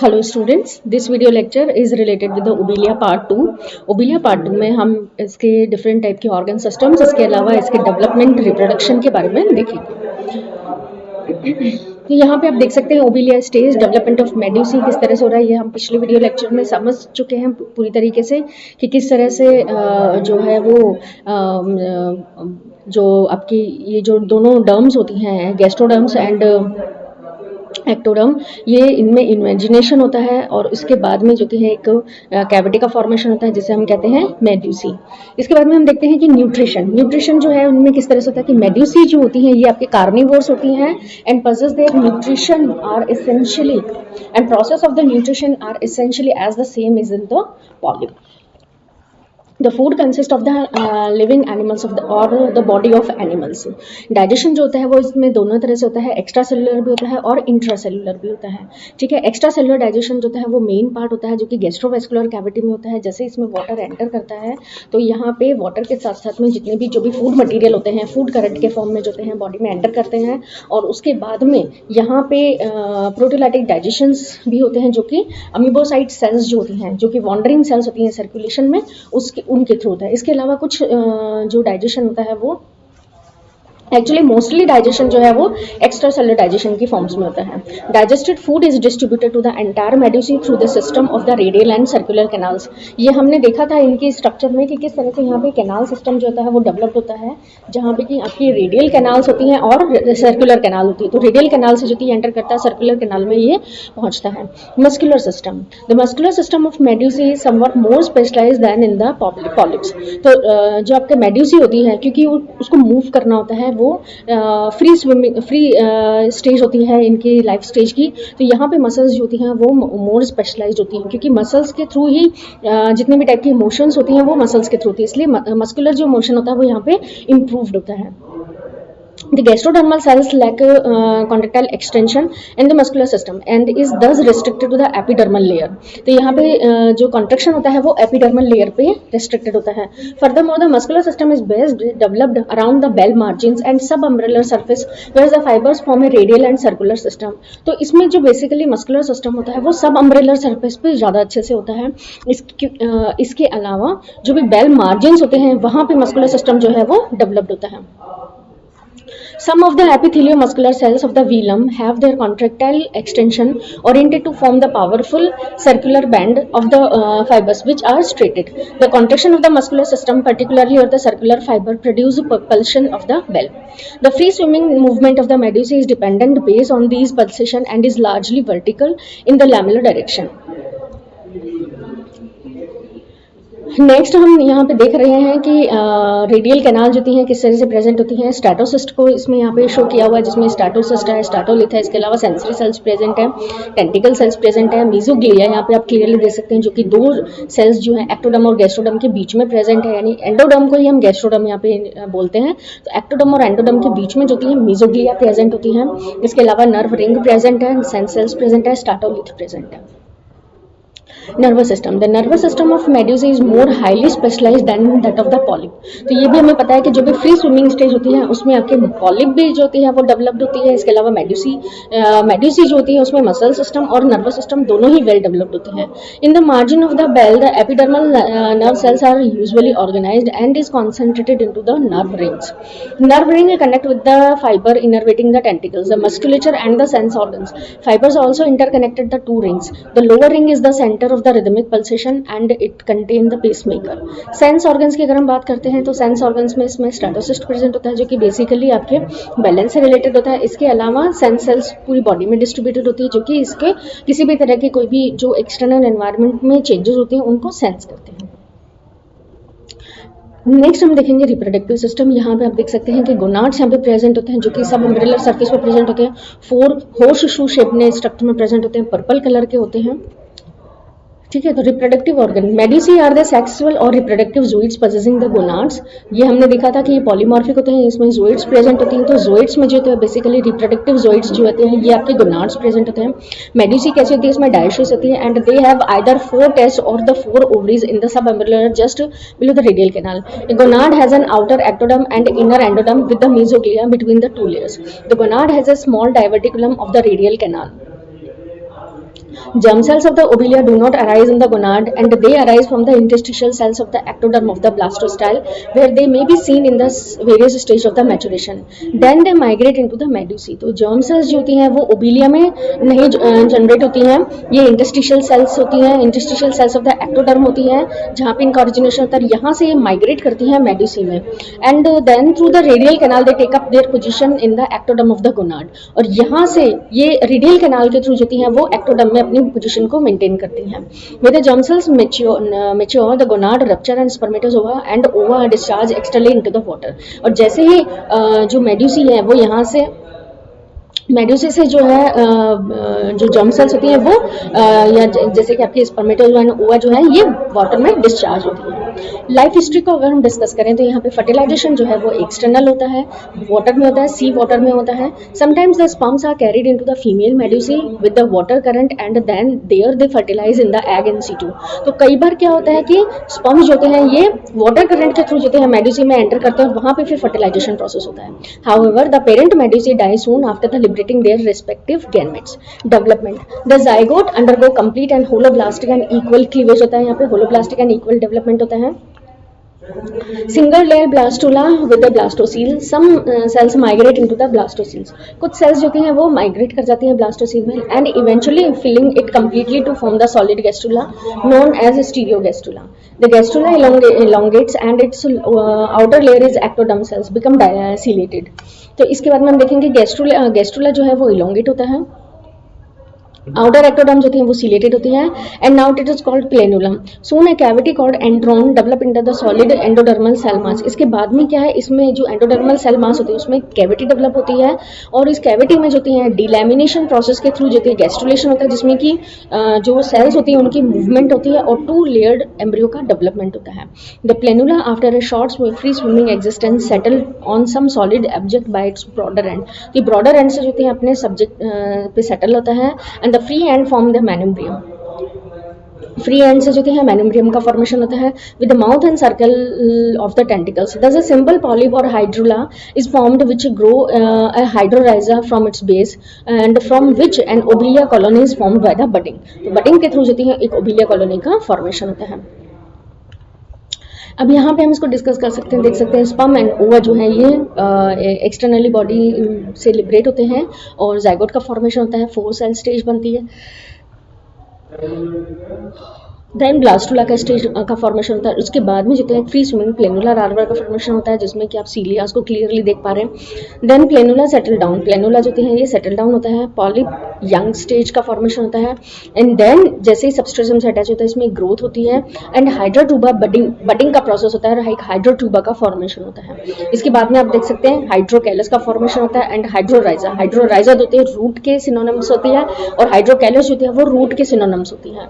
Hello students, this video lecture is related with the Obelia part 2। Obelia part 2 में हम इसके different type के organ systems, इसके अलावा इसके डेवलपमेंट, रिप्रोडक्शन के बारे में देखेंगे। तो यहाँ पे आप देख सकते हैं Obelia stage, development of medusae किस तरह से हो रहा है, ये हम पिछले वीडियो लेक्चर में समझ चुके हैं पूरी तरीके से कि किस तरह से जो है वो जो आपकी ये जो दोनों डर्म्स होती हैं, गैस्ट्रोडर्म्स एंड एक्टोडर्म, ये इनमें इमेजिनेशन होता है और इसके बाद में जो कि है एक कैविटी का फॉर्मेशन होता है जिसे हम कहते हैं मेड्यूसी। इसके बाद में हम देखते हैं कि न्यूट्रिशन जो है उनमें किस तरह से होता है कि मेड्यूसी जो होती हैं ये आपके कार्निवोर्स होती हैं and possess their nutrition are essentially and process of the nutrition are essentially as the same is in the polyp. The food consists of the living animals of the or the body of animals। Digestion जो होता है वो इसमें दोनों तरह से होता है, एक्स्ट्रा सेलुलर भी होता है और इंट्रा सेलुलर भी होता है। ठीक है, एक्स्ट्रा सेलुलर डाइजेशन जो होता है वो मेन पार्ट होता है जो कि गैस्ट्रोवेस्कुलर कैविटी में होता है। जैसे इसमें वाटर एंटर करता है तो यहाँ पे वाटर के साथ साथ में जितने भी जो भी फूड मटेरियल होते हैं फूड करंट के फॉर्म में जो होते हैं बॉडी में एंटर करते हैं और उसके बाद में यहाँ पे प्रोटीलाइटिक डाइजेशंस भी होते हैं जो कि अमीबोसाइट सेल्स जो होती हैं, जो कि वॉन्डरिंग सेल्स होती हैं सर्कुलेशन में, उसके उनके थ्रू होता है। इसके अलावा कुछ जो डाइजेशन होता है वो एक्चुअली मोस्टली डाइजेशन जो है वो एक्स्ट्रा सेलुलर डाइजेशन की फॉर्म्स में होता है। Digested food is distributed to the entire medusae through the system of the radial and circular canals. ये हमने देखा था इनकी स्ट्रक्चर में कि किस तरह से यहाँ पे कैनाल सिस्टम जो होता है वो डेवलप्ड होता है, जहाँ पे कि आपकी रेडियल कैनाल्स होती हैं और सर्कुलर कैनाल होती है। तो रेडियल कैनाल से जो कि एंटर करता है, सर्कुलर कैनाल में ये पहुंचता है। Muscular system, the muscular system of medusae is somewhat more specialised than in the polyps. तो जो आपके मेड्यूसी होती है क्योंकि उसको मूव करना होता है, वो फ्री स्टेज होती है इनकी लाइफ स्टेज की, तो यहाँ पे मसल्स जो होती हैं वो मोर स्पेशलाइज्ड होती हैं क्योंकि मसल्स के थ्रू ही जितने भी टाइप की इमोशंस होती हैं वो मसल्स के थ्रू होती है, इसलिए मस्कुलर जो इमोशन होता है वो यहाँ पे इम्प्रूव्ड होता है। The gastrodermal cells lack contractile extension in the muscular system and is thus restricted to the epidermal layer। तो यहाँ पे जो contraction होता है वो epidermal layer पे restricted होता है। Furthermore, the muscular system is best developed around the bell margins and subumbellar surface, whereas the fibers form a radial and circular system। तो इसमें जो basically muscular system होता है वो subumbellar surface पे ज़्यादा अच्छे से होता है। इसके अलावा जो भी bell margins होते हैं वहाँ पे muscular system जो है वो developed होता है। Some of the epitheliomuscular cells of the velum have their contractile extension oriented to form the powerful circular band of the fibers which are striated। The contraction of the muscular system, particularly of the circular fiber, produce propulsion of the bell। The free swimming movement of the medusa is dependent based on these pulsation and is largely vertical in the lamellar direction। Next हम यहाँ पे देख रहे हैं कि radial canal जो होती हैं किस तरह से प्रेजेंट होती हैं। स्टैटोसिस्ट को इसमें यहाँ पे शो किया हुआ है जिसमें स्टैटोसिस्ट है, स्टैटोलिथ है, इसके अलावा सेंसरी सेल्स प्रेजेंट है, टेंटिकल सेल्स प्रेजेंट है, मीजोग्लिया यहाँ पे आप क्लियरली देख सकते हैं जो कि दो सेल्स जो है एक्टोडर्म और गैस्ट्रोडर्म के बीच में प्रेजेंट है, यानी एंडोडर्म को ही हम गैस्ट्रोडर्म यहाँ पे बोलते हैं। तो एक्टोडर्म और एंडोडर्म के बीच में जो कि मीजोग्लिया प्रेजेंट होती है। इसके अलावा नर्व रिंग प्रेजेंट है, सेंस सेल्स प्रेजेंट है, स्टैटोलिथ प्रेजेंट है। Nervous system, the nervous system of medusa is more highly specialised than that of the polyp. तो ये भी हमें पता है कि जो भी फ्री स्विमिंग स्टेज होती है उसमें आपके पॉलिप भी जो होती है वो डेवलप्ड होती है। इसके अलावा मेड्यूसी जो होती है उसमें मसल सिस्टम और नर्वस सिस्टम दोनों ही वेल डेवलप्ड होते हैं। In the margin of the bell the epidermal nerve cells are usually organised and is concentrated into the nerve rings. Nerve ring connect with the fibre innervating the tentacles, the musculature and the sense organs. Fibers also interconnected the two rings. The lower ring is the center of the rhythmic pulsation and it contain the pacemaker। Sense organs की अगर हम बात करते हैं तो sense organs में इसमें statocyst present होता है जो कि बेसिकली आपके बैलेंस से रिलेटेड होता है। इसके अलावा सेंस सेल्स पूरी बॉडी में डिस्ट्रीब्यूटेड होती है जो कि इसके किसी भी तरह के कोई भी जो एक्सटर्नल एनवायरनमेंट में चेंजेस होते हैं उनको सेंस करते हैं। नेक्स्ट हम देखेंगे रिप्रोडक्टिव सिस्टम। यहाँ पे आप देख सकते हैं कि गोनाड्स यहाँ पे प्रेजेंट होते हैं जो कि सब अम्ब्रेलर सरफेस पे प्रेजेंट होते हैं। 4 होर्स शू शेप में स्ट्रक्चर में प्रेजेंट होते हैं, पर्पल कलर के होते हैं। ठीक है, तो reproductive organ medusae are the sexual और reproductive zooids possessing the gonads. ये हमने देखा था कि ये पॉलीमॉर्फिक होते हैं, इसमें ज़ोइड्स प्रेजेंट होती हैं। तो ज़ोइड्स में जो होते हैं बेसिकली रिप्रोडक्टिव ज़ोइड्स जो होते हैं ये आपके गोनाड्स प्रेजेंट होते हैं। मेड्यूसी कैसी होती है, इसमें डायोसिस होती है and they have either 4 test और the 4 ovaries in the subumbrellar just below the radial canal. A gonad has an outer ectoderm and inner endoderm with the mesoglea between the two layers। The gonad has a small diverticulum of the radial canal। Germ cells of the obelia do not arise in the gonad, and they arise from the interstitial cells of the ectoderm of the blastostyle, where they may be seen in the various stage of the maturation. Then they migrate into the medusae. तो germ cells जो होती हैं वो Obelia में नहीं generate होती हैं, ये इंटरस्टिशियल सेल्स होती हैं, interstitial cells of the ectoderm होती हैं, जहाँ पे इनका ओरिजिनेशन होता है, यहाँ से ये माइग्रेट करती हैं मेडुसी में, and then through the radial canal they take up their position in the ectoderm of the gonad, और यहाँ से ये रेडियल कैनाल के थ्रू जो होती हैं वो एक्टोडर्म में अपनी पोजीशन को मेंटेन करती हैं. With the germ cells mature the gonad rupture and spermatozoa and ova discharge externally into the water. और जैसे ही जो मेडुसी है वो यहाँ से मेडुसी से जो है जो जर्म सेल्स होती हैं वो या जैसे कि आपकी स्पर्मेटोजोआ एंड ओवा जो है ये वाटर में डिस्चार्ज होती है. लाइफ हिस्ट्री को अगर हम डिस्कस करें तो यहाँ पे फर्टिलाइजेशन जो है वो एक्सटर्नल होता है, वाटर में होता है, सी वाटर में होता है. Sometimes the sperms are carried into the female medusae with the water current and then there they fertilise in the egg in situ. तो कई बार क्या होता है कि स्पर्म्स जो होते हैं ये वाटर करंट के थ्रू जो होते हैं मेडुसी में एंटर करते हैं और वहाँ पे फिर फर्टिलाइजेशन प्रोसेस होता है. However the parent medusae die soon after the liberating their respective gametes. Development. The zygote undergo complete and holoblastic and equal cleavage होता है, यहाँ पे holoblastic and equal development होता है. Single layer blastula with the blastocele. Some cells migrate into the blastoceles. कुछ cells जो हैं वो migrate कर जाती हैं blastocele में and eventually filling it completely to form the solid gastrula known as stereogastula. The gastrula elongates and its outer layer is ectoderm cells become ciliated. तो इसके बाद में हम देखेंगे गैस्ट्रुला जो है वो इलोंगेट होता है, आउटर एक्टोडर्म जो होती हैं वो सिलेटेड होती हैं, and now it is called planula. Soon a cavity called enteron develop into the solid endodermal cell mass. इसके बाद में क्या है, इसमें जो एंडोडर्मल सेल मास होती है उसमें कैविटी डेवलप होती है, और इस कैविटी में जो होती है डिलैमिनेशन प्रोसेस के थ्रू जो होती है गैस्ट्रुलेशन होता है, जिसमें कि जो सेल्स होती है उनकी मूवमेंट होती है और 2 लेयर्ड एम्ब्रियो का डेवलपमेंट होता है. The planula after a short free swimming existence settle on some solid object by its broader end. तो ब्रॉडर एंड से जो होती है अपने सब्जेक्ट पे सेटल होता है, and the free end form the manubrium. Free end से जो है मेनुम्ब्रियम का फॉर्मेशन होता है with the mouth and circle of the tentacles. Thus a simple polyp और hydrula is formed which grow a hydrorhiza from its base and from which an Obelia colony is formed by the budding. तो budding के through जो है एक Obelia colony का formation होता है. अब यहाँ पे हम इसको डिस्कस कर सकते हैं, देख सकते हैं स्पर्म एंड ओवा जो है ये एक्सटर्नली बॉडी से लिबरेट होते हैं और जाइगोट का फॉर्मेशन होता है, 4 सेल स्टेज बनती है. देन ब्लास्टुला का स्टेज का फॉर्मेशन होता है. उसके बाद में जो है फ्री स्विमिंग प्लेनुला लार्वा का फॉर्मेशन होता है, जिसमें कि आप सीलियास को क्लियरली देख पा रहे हैं. Then planula settle down, planula जो है ये सेटल डाउन होता है. पॉलिप यंग स्टेज का फॉर्मेशन होता है, एंड देन जैसे ही सबस्ट्रेटम से अटैच होता है इसमें ग्रोथ होती है, एंड हाइड्रोट्यूबा बडिंग का प्रोसेस होता है, और हाइड्रोट्यूबा का फॉर्मेशन होता है. इसके बाद में आप देख सकते हैं हाइड्रोकैलस का फॉर्मेशन होता है एंड हाइड्रोराइजा जो होती है रूट के सिनोनिम्स होती है, और हाइड्रोकैलस जो है वो रूट के सिनोनिम्स होती है.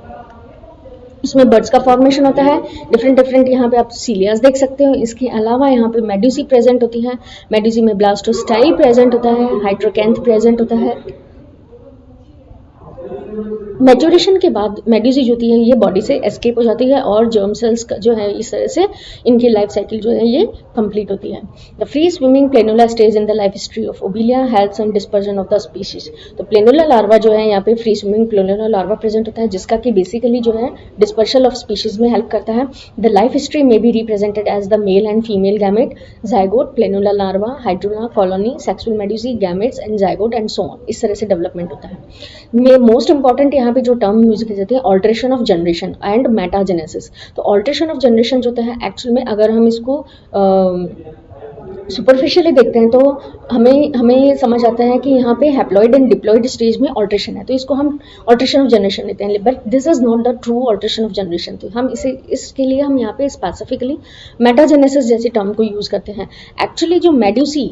इसमें बर्ड्स का फॉर्मेशन होता है. डिफरेंट यहाँ पे आप सीलियास देख सकते हो. इसके अलावा यहाँ पे मेडुसी प्रेजेंट होती है, मेडुसी में ब्लास्टोस्टाइल प्रेजेंट होता है, हाइड्रोकैंथ प्रेजेंट होता है. मैच्योरेशन के बाद मेडुसी जो होती है ये बॉडी से एस्केप हो जाती है और जर्म सेल्स का जो है इस तरह से इनकी लाइफ साइकिल जो है ये कंप्लीट होती है. The free swimming planula stage in the life history of Obelia helps in dispersion of the species. तो प्लेनुला लार्वा जो है यहाँ पे free swimming planula larva present होता है, जिसका कि बेसिकली जो है डिस्पर्सल ऑफ स्पीशीज में हेल्प करता है. द लाइफ हिस्ट्री में be represented as the male and female gamete, zygote, planula larva, hydrula, colony, sexual medusae, gametes and zygote and so on. इस तरह से डेवलपमेंट होता है. मोस्ट इंपॉर्टेंट यहाँ पे जो टर्म यूज की जाती है alteration of generation and metagenesis. तो ऑल्ट्रेशन ऑफ जनरेशन जो होता है एक्चुअल में अगर हम इसको सुपरफिशियली देखते हैं तो हमें ये समझ आता है कि यहाँ पे हैप्लॉइड एंड डिप्लॉइड स्टेज में ऑल्ट्रेशन है, तो इसको हम ऑल्ट्रेशन ऑफ जनरेशन लेते हैं. But this is not the true alteration of generation. तो हम इसके लिए हम यहाँ पे स्पेसिफिकली मेटाजेनेसिस जैसी टर्म को यूज करते हैं. एक्चुअली जो मेडुसी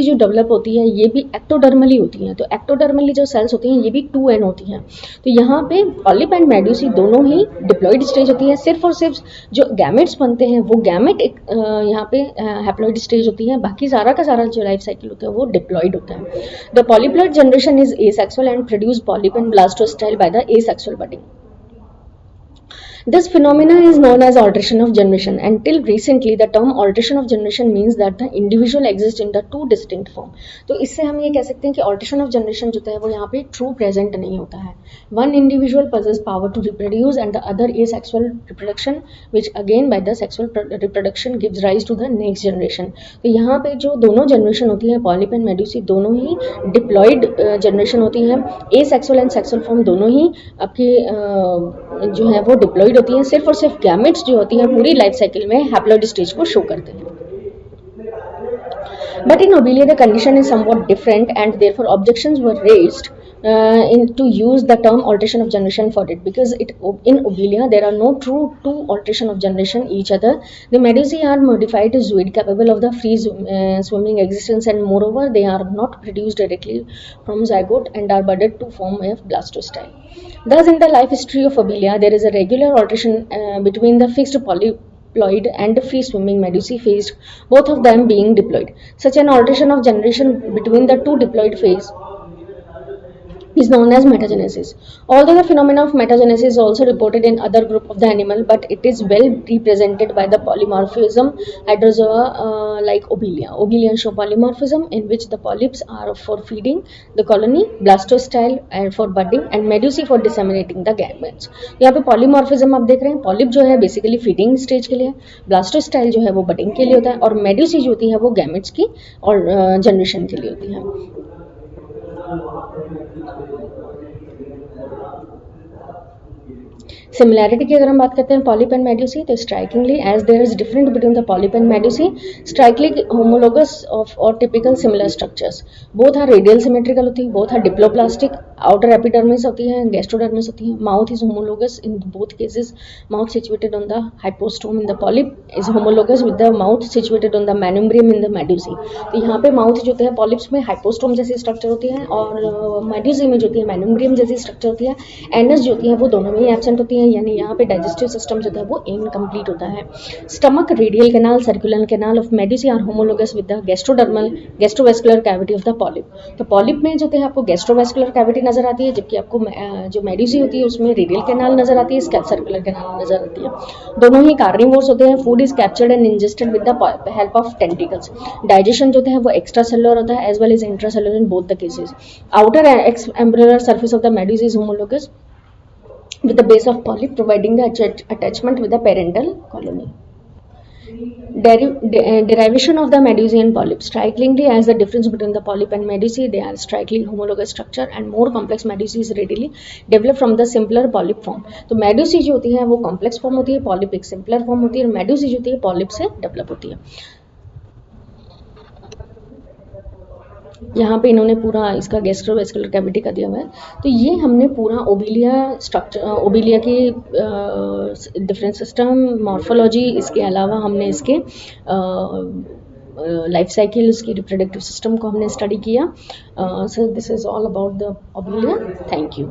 जो डेवलप होती है ये भी एक्टोडर्मली होती हैं. तो एक्टोडर्मली जो सेल्स होती हैं ये भी 2n होती हैं. तो यहाँ पे पॉलिप एंड मेडुसी दोनों ही डिप्लॉइड स्टेज होती है. सिर्फ और सिर्फ जो गैमेट्स बनते हैं वो गैमेट यहाँ पे हैप्लॉइड स्टेज होती है, बाकी सारा का सारा जो लाइफ साइकिल होता है वो डिप्लॉइड होता है. The polyploid generation is asexual and produce polyp and blastostyle by the asexual budding. This phenomena is known as alteration of generation. Until recently, the term alteration of generation means that the individual exists in the two distinct form. तो इससे हम ये कह सकते हैं कि alteration of generation जो है वो यहाँ पे true present नहीं होता है. One individual possesses power to reproduce and the other is sexual reproduction, which again by the sexual reproduction gives rise to the next generation. तो यहाँ पे जो दोनों generation होती है polyp and medusae दोनों ही diploid generation होती है. Asexual and sexual form दोनों ही आपके जो है वो डिप्लॉइड होती हैं. सिर्फ और सिर्फ गैमेट्स जो होती हैं पूरी लाइफ साइकिल में हैप्लॉइड स्टेज को शो करते हैं. But in Obelia, the condition is somewhat different, and therefore objections were raised to use the term alteration of generation for it, because in Obelia there are no true two alteration of generation each other. The medusae are modified zooid capable of the free swimming existence, and moreover they are not produced directly from zygote and are budded to form a blastostyle. Thus, in the life history of Obelia, there is a regular alteration between the fixed polyploid and free swimming medusae phase, both of them being diploid. Such an alteration of generation between the two diploid phase is known as metagenesis. Although the phenomenon of metagenesis is also reported in other group of the animal, but it is well represented by the polymorphism hydrozoa like Obelia. Obelia show polymorphism in which the polyps are for feeding the colony, blastostyle and for budding, and medusae for disseminating the gametes. यहाँ पे polymorphism आप देख रहे हैं. Polyp जो है basically feeding stage के लिए, ब्लास्टोस्टाइल जो है वो बडिंग के लिए होता है, और मेड्यूसी जो होती है वो गैमेट्स की और जनरेशन के लिए होती है. सिमिलैरिटी की अगर हम बात करते हैं पॉलिप एंड मेड्यूसी, तो strikingly as there is different between the polyp and medusae, strictly homologous of और typical similar structures. Both are radial symmetrical होती है, both are diploblastic, outer epidermis होती है, गैस्ट्रोडर्मिस होती है. Mouth is homologous in both cases. Mouth situated on the hypostome in the polyp is homologous with the mouth situated on the manubrium in the medusae. तो यहाँ पे mouth जो होते हैं पॉलिप्स में हाइपोस्टोम जैसी स्ट्रक्चर होती है, और मेड्यूसी में जो होती है मैनुम्ब्रियम जैसी स्ट्रक्चर होती है. एनस जो होती है वो दोनों में ही एब्सेंट होती है, यानी यहाँ पे डाइजेस्टिव सिस्टम जो है वो इनकम्प्लीट होता है. Stomach, radial canal, circular canal of medusae are homologous with the gastrodermal gastrovascular cavity of the polyp. तो पॉलिप में जो है आपको गैस्ट्रोवेस्कुलर कैविटी नजर आती है, जबकि आपको जो मेड्यूसी होती है उसमें रेडियल कैनाल नजर आती है, सर्कुलर कैनाल नजर आती है. दोनों ही कार्निवोर्स होते हैं. Food is captured and ingested with the help of tentacles. Digestion जो है वो एक्स्ट्रा सेलुलर होता है as well as intracellular in both the cases. Outer exumbrellar surface of the medusa is homologous with the base of polyp providing the attachment with the parental colony. Derivation of the medusae and polyp. Strikingly, as the difference between the polyp and medusae, they are strikingly homologous structure, and more complex medusae is readily developed from the simpler polyp form. तो medusae जो होती है वो complex form होती है, polyp एक simpler form होती है, और medusae जो होती है polyp से develop होती है. यहाँ पे इन्होंने पूरा इसका गैस्ट्रोवेस्कुलर कैविटी का दिया हुआ है. तो ये हमने पूरा ओबेलिया स्ट्रक्चर, ओबेलिया की डिफरेंट सिस्टम, मॉर्फोलॉजी, इसके अलावा हमने इसके लाइफ साइकिल, उसकी रिप्रोडक्टिव सिस्टम को हमने स्टडी किया. So this is all about the Obelia. Thank you.